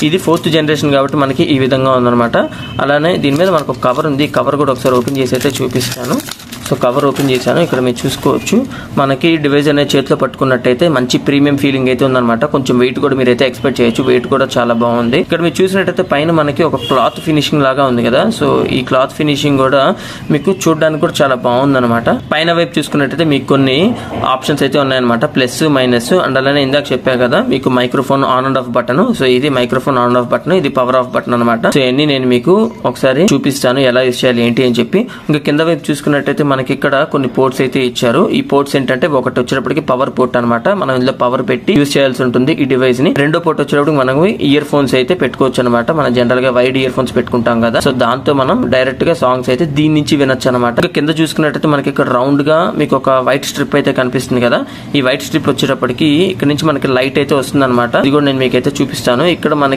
ఇది 4th generation కాబట్టి మనకి ఈ విధంగా ఉందన్నమాట. అలానే దీని మీద మనకు ఒక కవర్ ఉంది. కవర్ కూడా ఒకసారి ఓపెన్ చేసి అయితే చూపిస్తాను. సో కవర్ ఓపెన్ చేశాను. ఇక్కడ మీరు చూసుకోవచ్చు మనకి డివైస్ అనేది చేతిలో పట్టుకున్నట్టయితే మంచి ప్రీమియం ఫీలింగ్ అయితే ఉందన్నమాట. కొంచెం వెయిట్ కూడా మీరైతే ఎక్స్పెక్ట్ చేయొచ్చు. వెయిట్ కూడా చాలా బాగుంది. ఇక్కడ మీరు చూసినట్టయితే పైన మనకి ఒక క్లాత్ ఫినిషింగ్ లాగా ఉంది కదా. సో ఈ క్లాత్ ఫినిషింగ్ కూడా మీకు చూడడానికి కూడా చాలా బాగుందన్నమాట. పైన వైపు చూసుకున్నట్టయితే మీకు కొన్ని ఆప్షన్స్ అయితే ఉన్నాయన్నమాట. ప్లస్ మైనస్ అండ్ అలానే ఇందాక చెప్పా కదా మీకు microphone on and off button. So ఇది microphone on and off button, ఇది పవర్ ఆఫ్ బటన్ అనమాట. సో ఇవన్నీ నేను మీకు ఒకసారి చూపిస్తాను ఎలా యూస్ చేయాలి ఏంటి అని చెప్పి. ఇంకా కింద వైపు చూసుకున్నట్టయితే మనకి ఇక్కడ కొన్ని పోర్ట్స్ అయితే ఇచ్చారు. ఈ పోర్ట్స్ ఏంటంటే ఒకటి వచ్చేటప్పటికి పవర్ పోర్ట్ అనమాట. మనం ఇందులో పవర్ పెట్టి యూస్ చేయాల్సి ఉంటుంది ఈ డివైస్ ని. రెండో పోర్ట్ వచ్చేటప్పుడు మనం ఇయర్ ఫోన్స్ అయితే పెట్టుకోవచ్చు అనమాట. మనం జనరల్ గా వైడ్ ఇయర్ ఫోన్స్ పెట్టుకుంటాం కదా. సో దాంతో మనం డైరెక్ట్ గా సాంగ్స్ అయితే దీని నుంచి వినొచ్చు అనమాట. కింద చూసుకున్నట్టయితే మనకి ఇక్కడ రౌండ్ గా మీకు ఒక వైట్ స్ట్రిప్ అయితే కనిపిస్తుంది కదా. ఈ వైట్ స్ట్రిప్ వచ్చేటప్పటికి ఇక్కడ నుంచి మనకి లైట్ అయితే వస్తుంది అనమాట. ఇది కూడా నేను మీకైతే చూపిస్తాను. ఇక్కడ మనకి